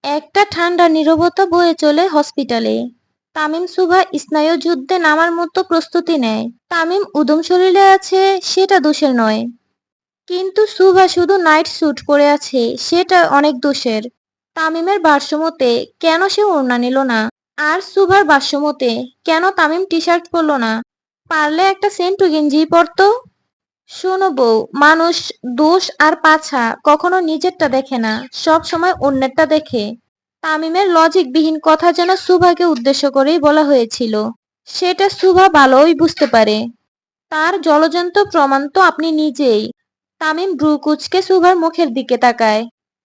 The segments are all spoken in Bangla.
একটা ঠান্ডা নীরবতা বয়ে চলে হসপিটালে। তামিম সুভা স্নায়ুযুদ্ধে নামার মতো প্রস্তুতি নেয়। তামিম উদম শরীরে আছে, সেটা দোষের নয়। কিন্তু সুভা শুধু নাইট স্যুট পরে আছে, সেটা অনেক দোষের। তামিমের ভাষ্যমতে কেন সে ওড়না নিল না, আর সুভার ভাষ্যমতে কেন তামিম টি শার্ট পরল না, পারলে একটা সেন্টু গেঞ্জি পরতো। শোনো বউ, মানুষ দোষ আর পাছা কখনো নিজেরটা দেখে না, সব সময় অন্যেরটা দেখে। তামিমের লজিকবিহীন কথা যেন সুভাকে উদ্দেশ্য করেই বলা হয়েছিল। সেটা সুভা ভালোই বুঝতে পারে। তার জলজ্যান্ত প্রমাণ তো আপনি নিজেই। তামিম ভ্রু কুঁচকে সুভার মুখের দিকে তাকায়,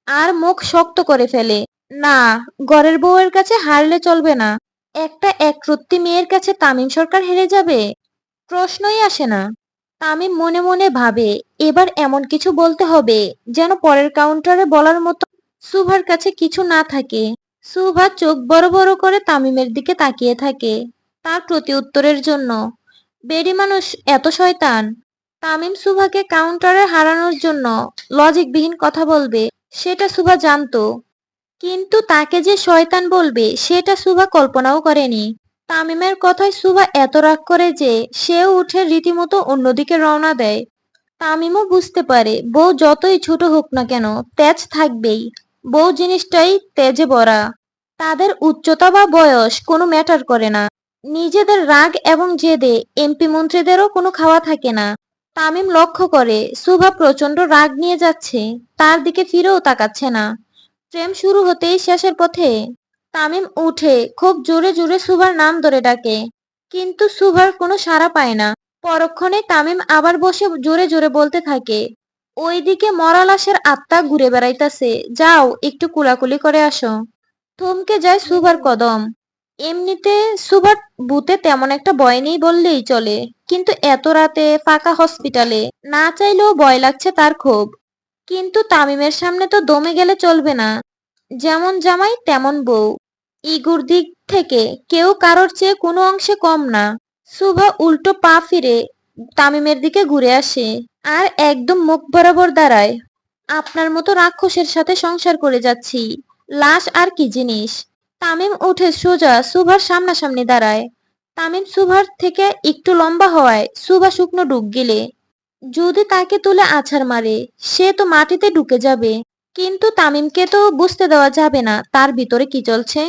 আর মুখ শক্ত করে ফেলে। না, ঘরের বউয়ের কাছে হারলে চলবে না। একটা একরত্তি মেয়ের কাছে তামিম সরকার হেরে যাবে? প্রশ্নই আসে না। তামিম মনে মনে ভাবে, এবার এমন কিছু বলতে হবে যেন পরের কাউন্টারে বলার মতো সুভার কাছে কিছু না থাকে। সুভা চোখ বড় বড় করে তামিমের দিকে তাকিয়ে থাকে, তার প্রতি উত্তরের জন্য। বেডি মানুষ এত শয়তান? তামিম সুভাকে কাউন্টারে হারানোর জন্য লজিকবিহীন কথা বলবে, সেটা সুভা জানতো। কিন্তু তাকে যে শয়তান বলবে সেটা সুভা কল্পনাও করেনি। তামিমের কথায় সুভা এত রাগ করে যে সেও উঠে রীতিমতো অন্যদিকে রওনা দেয়। তামিমও বুঝতে পারে বউ যতই ছোট হোক না কেন, তেজ থাকবেই। বউ জিনিসটাই তেজে ভরা। তাদের উচ্চতা বা বয়স কোনো ম্যাটার করে না। নিজেদের রাগ এবং জেদে এমপি মন্ত্রীদেরও কোনো খাওয়া থাকে না। তামিম লক্ষ্য করে সুভা প্রচন্ড রাগ নিয়ে যাচ্ছে, তার দিকে ফিরেও তাকাচ্ছে না। প্রেম শুরু হতেই শেষের পথে। তামিম উঠে খুব জোরে জোরে সুভার নাম ধরে ডাকে, কিন্তু সুভার কোনো সাড়া পায় না। পরক্ষণে তামিম আবার বসে জোরে জোরে বলতে থাকে, ওইদিকে মরা লাশের আত্মা ঘুরে বেড়াইতাছে, যাও একটু কুলাকুলি করে আসো। থমকে যায় সুভার কদম। এমনিতে সুভার ভূতে তেমন একটা ভয় নেই বললেই চলে, কিন্তু এত রাতে ফাঁকা হসপিটালে না চাইলেও ভয় লাগছে তার খুব। কিন্তু তামিমের সামনে তো দমে গেলে চলবে না। যেমন জামাই তেমন বউ, ইগুর দিক থেকে কেউ কারোর চেয়ে কোনো অংশে কম না। সুভা উল্টো পা ফিরে তামিমের দিকে ঘুরে আসে, আর একদম মুখ বরাবর দাঁড়ায়। আপনার মতো রাক্ষসের সাথে সংসার করে যাচ্ছি, লাশ আর কি জিনিস? তামিম উঠে সোজা সুভার সামনাসামনি দাঁড়ায়। তামিম সুভার থেকে একটু লম্বা হওয়ায় সুভা শুকনো ডুব গিলে। যদি তাকে তুলে আছাড় মারে, সে তো মাটিতে ঢুকে যাবে। কিন্তু তামিমকে তো বুঝতে দেওয়া যাবে না তার ভিতরে কি চলছে।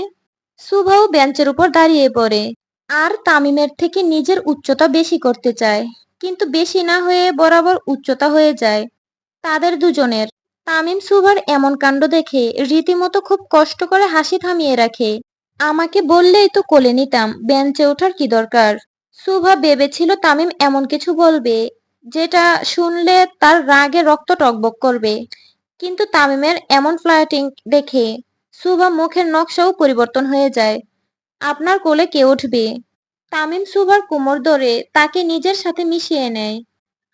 সুভাও বেঞ্চের উপর দাঁড়িয়ে পড়ে, আর তামিমের থেকে নিজের উচ্চতা বেশি করতে চায়। কিন্তু বেশি না হয়ে বরাবর উচ্চতা হয়ে যায় তাদের দুজনের। তামিম সুভার এমন কাণ্ড দেখে রীতিমতো খুব কষ্ট করে হাসি থামিয়ে রাখে। আমাকে বললেই তো কোলে নিতাম, বেঞ্চে ওঠার কি দরকার? সুভা ভেবেছিল তামিম এমন কিছু বলবে যেটা শুনলে তার রাগে রক্ত টগবগ করবে। কিন্তু তামিমের এমন ফ্লার্টিং দেখে সুভা মুখের নকশাও পরিবর্তন হয়ে যায়। আপনার কোলে কে উঠবে? তামিম সুভার কোমর ধরে তাকে নিজের সাথে মিশিয়ে নেয়,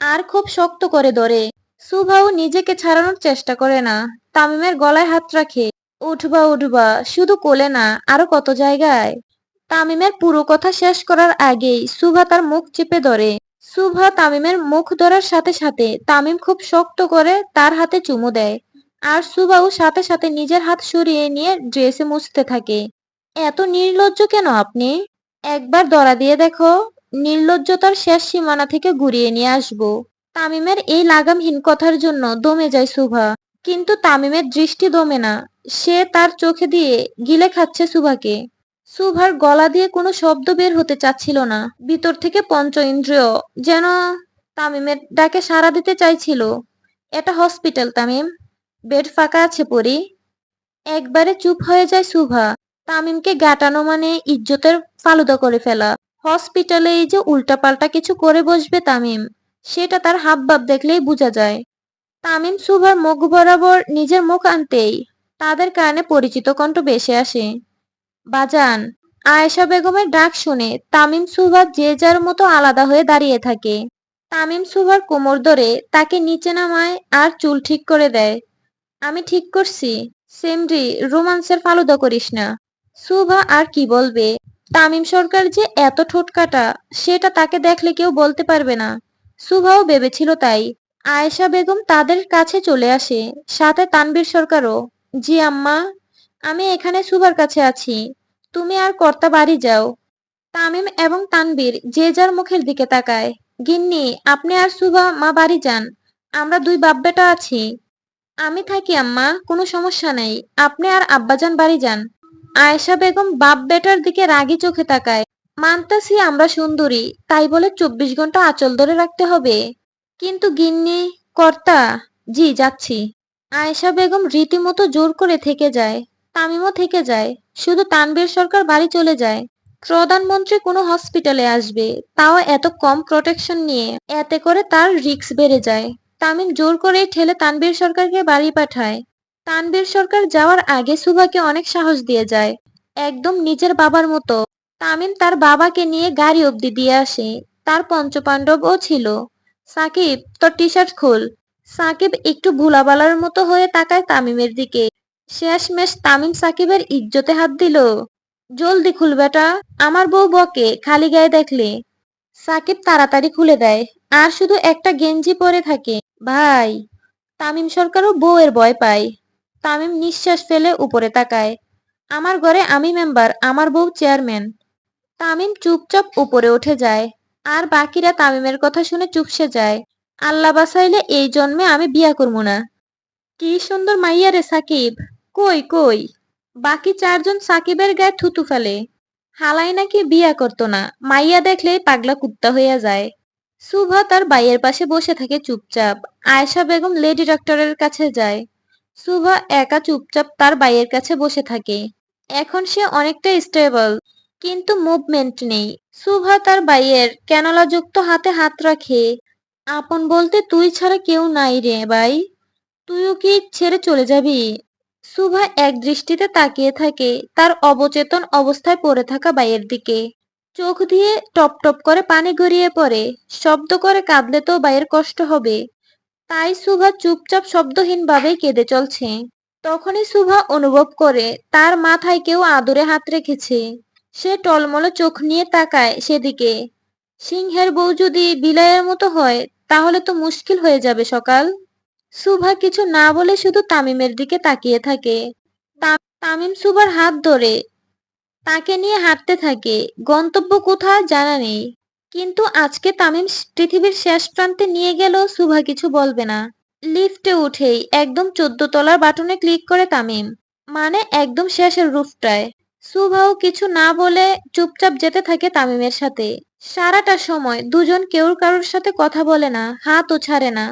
আর খুব শক্ত করে ধরে। সুভাও নিজেকে ছাড়ানোর চেষ্টা করে না, তামিমের গলায় হাত রাখে। উঠবা উঠবা, শুধু কোলে না, আরো কত জায়গায়। তামিমের পুরো কথা শেষ করার আগেই সুভা তার মুখ চেপে ধরে। সুভা তামিমের মুখ ধরার সাথে সাথে তামিম খুব শক্ত করে তার হাতে চুমু দেয়, আর সুভাও সাথে সাথে নিজের হাত সরিয়ে নিয়ে ড্রেসে মুছতে থাকে। এত নির্লজ্জ কেন আপনি? একবার ধরা দিয়ে দেখো, নির্লজ্জতার শেষ সীমানা থেকে ঘুরিয়ে নিয়ে আসবো। তামিমের এই লাগামহীন কথার জন্য দমে যায় সুভা। কিন্তু তামিমের দৃষ্টি দমে না, সে তার চোখে দিয়ে গিলে খাচ্ছে সুভাকে। সুভার গলা দিয়ে কোনো শব্দ বের হতে চাচ্ছিল না, ভিতর থেকে পঞ্চ ইন্দ্রিয় যেন তামিমের ডাকে সাড়া দিতে চাইছিল। এটা হসপিটাল তামিম, বেড ফাঁকা আছে পরি। একবারে চুপ হয়ে যায় সুভা। তামিমকে গাঁটানো মানে ইজ্জতের ফালুদা করে ফেলা। হসপিটালে এই যে উল্টাপাল্টা কিছু করে বসবে তামিম, সেটা তার হাবভাব দেখলেই বোঝা যায়। তামিম সুভার মুখ বরাবর নিজের মুখ আনতেই তাদের কানে পরিচিত কণ্ঠ ভেসে আসে, বাজান। আয়েশা বেগমের ডাক শুনে তামিম সুভা যে যার মতো আলাদা হয়ে দাঁড়িয়ে থাকে। তামিম সুভার কোমর ধরে তাকে নিচে নামায় আর চুল ঠিক করে দেয়। আমি ঠিক করছি, সেমরি, রোমান্সের ফালুদা করিস না। সুভা আর কি বলবে? তামিম সরকার যে এত ঠোঁটকাটা, সেটা তাকে দেখলে কেউ বলতে পারবে না। সুভাও ভেবেছিল তাই। আয়েশা বেগম তাদের কাছে চলে আসে, সাথে তানভীর সরকারও। জি আম্মা। আমি এখানে সুভার কাছে আছি, তুমি আর কর্তা বাড়ি যাও। তামিম এবং তানবীর যে যার মুখের দিকে তাকায়। গিন্নি, আপনি আর সুভা মা বাড়ি যান, আমরা দুই বাপ বেটা আছি। আমি থাকি আম্মা, কোনো সমস্যা নেই, আপনি আর আব্বাজান বাড়ি যান। আয়েশা বেগম বাপ বেটার দিকে রাগী চোখে তাকায়। মানতাছি আমরা সুন্দরী, তাই বলে 24 ঘন্টা আঁচল ধরে রাখতে হবে? কিন্তু গিন্নি, কর্তা। জি যাচ্ছি। আয়েশা বেগম রীতিমতো জোর করে থেকে যায়। তামিমও থেকে যায়। শুধু তানভীর সরকার বাড়ি চলে যায়। প্রধানমন্ত্রী কোনো হসপিটালে আসবে, তাও এত কম প্রোটেকশন নিয়ে। এতে করে তার রিস্ক বেড়ে যায়। তামিম জোর করে ঠেলে তানভীর সরকারকে বাড়ি পাঠায়। তানভীর সরকার যাওয়ার আগে সুভাকে অনেক সাহস দিয়ে যায়, একদম নিজের বাবার মতো। তামিম তার বাবাকে নিয়ে গাড়ি অবধি দিয়ে আসে। তার পঞ্চপাণ্ডবও ছিল। সাকিব, তোর টি শার্ট খোল। সাকিব একটু ভুলাবালার মতো হয়ে তাকায় তামিমের দিকে। শেষমেশ তামিম সাকিবের ইজ্জতে হাত দিল। জলদি খুল বেটা, আমার বউ বকে খালি গায়ে দেখলে। সাকিব তাড়াতাড়ি খুলে দেয়, আর শুধু একটা গেঞ্জি পরে থাকে। ভাই! তামিম সরকারও বউয়ের ভয় পায়। তামিম নিঃশ্বাস ফেলে উপরে তাকায়। আমার ঘরে আমি মেম্বার, আমার বউ চেয়ারম্যান। তামিম চুপচাপ উপরে উঠে যায়। আর বাকিরা তামিমের কথা শুনে চুপসে যায়। আল্লাহ বাসাইলে এই জন্মে আমি বিয়া করবো না। কি সুন্দর মাইয়া রে সাকিব। কই কই? বাকি চারজন সাকিবের গায়ে থুতু ফেলে। হালাই নাকি বিয়া করতো না, মাইয়া দেখলেই পাগলা কুত্তা হইয়া যায়। সুভা তার ভাইয়ের পাশে বসে থাকে চুপচাপ। আয়েশা বেগম লেডি ডক্টরের কাছে যায়। সুভা একা চুপচাপ তার ভাইয়ের কাছে বসে থাকে। এখন সে অনেকটা স্টেবল, কিন্তু মুভমেন্ট নেই। সুভা তার ভাইয়ের ক্যানোলাযুক্ত হাতে হাত রাখে। আপন বলতে তুই ছাড়া কেউ নাই রে ভাই, তুইও কি ছেড়ে চলে যাবি? সুভা এক দৃষ্টিতে তাকিয়ে থাকে তার অবচেতন অবস্থায় পড়ে থাকা ভাইয়ের দিকে। চোখ দিয়ে টপ টপ করে পানি গড়িয়ে পড়ে। শব্দ করে কাঁদলে তো ভাইয়ের কষ্ট হবে। তাই সুভা চুপচাপ শব্দহীনভাবেই কেঁদে চলছে। তখনই সুভা অনুভব করে তার মাথায় কেউ আদরে হাত রেখেছে। সে টলমলে চোখ নিয়ে তাকায় সেদিকে। সিংহের বউ যদি বিলাইয়ের মতো হয়, তাহলে তো মুশকিল হয়ে যাবে সকাল। সুভা কিছু না বলে শুধু তামিমের দিকে তাকিয়ে থাকে। তামিম সুভার হাত ধরে তাকে নিয়ে হাঁটতে থাকে। গন্তব্য কোথায় জানা নেই, কিন্তু আজকে তামিম পৃথিবীর শেষ প্রান্তে নিয়ে গেলেও সুভা কিছু বলবে না। লিফটে উঠেই একদম 14 তলার বাটনে ক্লিক করে তামিম, মানে একদম শেষের রুফটায়। সুভাও কিছু না বলে চুপচাপ যেতে থাকে তামিমের সাথে। সারাটা সময় দুজন কেউ কারোর সাথে কথা বলে না, হাতও ছাড়ে না।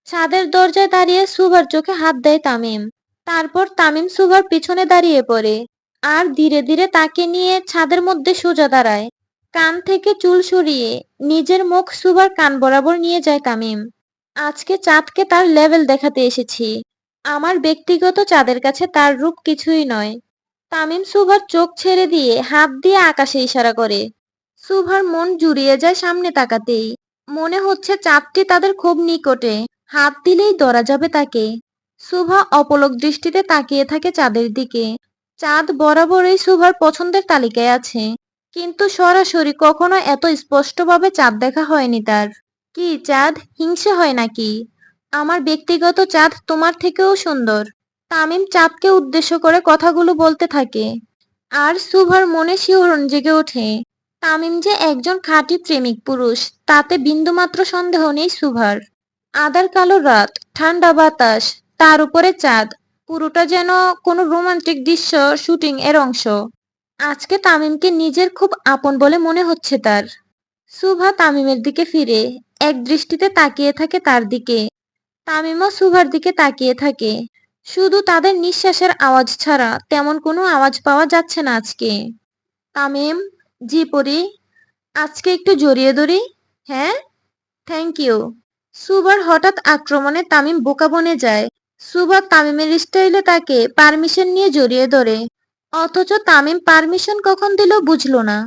ছাদের দরজায় দাঁড়িয়ে সুভার চোখে হাত দেয় তামিম। তারপর তামিম সুভার পিছনে দাঁড়িয়ে পড়ে আর ধীরে ধীরে তাকে নিয়ে ছাদের মধ্যে সোজা দাঁড়ায়। কান থেকে চুল সরিয়ে নিজের মুখ সুভার কান বরাবর নিয়ে যায় তামিম। আজকে চাঁদকে তার লেভেল দেখাতে এসেছি। আমার ব্যক্তিগত চাঁদের কাছে তার রূপ কিছুই নয়। তামিম সুভার চোখ ছেড়ে দিয়ে হাত দিয়ে আকাশে ইশারা করে। সুভার মন জুড়িয়ে যায় সামনে তাকাতেই। মনে হচ্ছে চাঁদটি তাদের খুব নিকটে, হাত দিলেই ধরা যাবে তাকে। সুভা অপলক দৃষ্টিতে তাকিয়ে থাকে চাঁদের দিকে। চাঁদ বরাবরই সুভার পছন্দের তালিকায় আছে, কিন্তু সরাসরি কখনো এত স্পষ্টভাবে চাঁদ দেখা হয়নি তার। কি চাঁদ, হিংসে হয় নাকি? আমার ব্যক্তিগত চাঁদ তোমার থেকেও সুন্দর। তামিম চাঁদকে উদ্দেশ্য করে কথাগুলো বলতে থাকে। আর সুভার মনে শিহরণ জেগে ওঠে। তামিম যে একজন খাঁটি প্রেমিক পুরুষ, তাতে বিন্দুমাত্র সন্দেহ নেই সুভার। আধার কালো রাত, ঠান্ডা বাতাস, তার উপরে চাঁদ, পুরোটা যেন কোনো রোমান্টিক দৃশ্য শুটিং এর অংশ। আজকে তামিমকে নিজের খুব আপন বলে মনে হচ্ছে তার। সুভা তামিমের দিকে ফিরে এক দৃষ্টিতে তাকিয়ে থাকে তার দিকে। তামিমও সুভার দিকে তাকিয়ে থাকে। শুধু তাদের নিঃশ্বাসের আওয়াজ ছাড়া তেমন কোনো আওয়াজ পাওয়া যাচ্ছে না আজকে। তামিম, জি পরি, আজকে একটু জড়িয়ে ধরি। হ্যাঁ, থ্যাংক ইউ। সুভার হঠাৎ আক্রমণে তামিম বোকা বনে যায়। সুভা তামিমের স্টাইলে তাকে পারমিশন নিয়ে জড়িয়ে ধরে, অথচ তামিম পারমিশন কখন দিল বুঝলো না।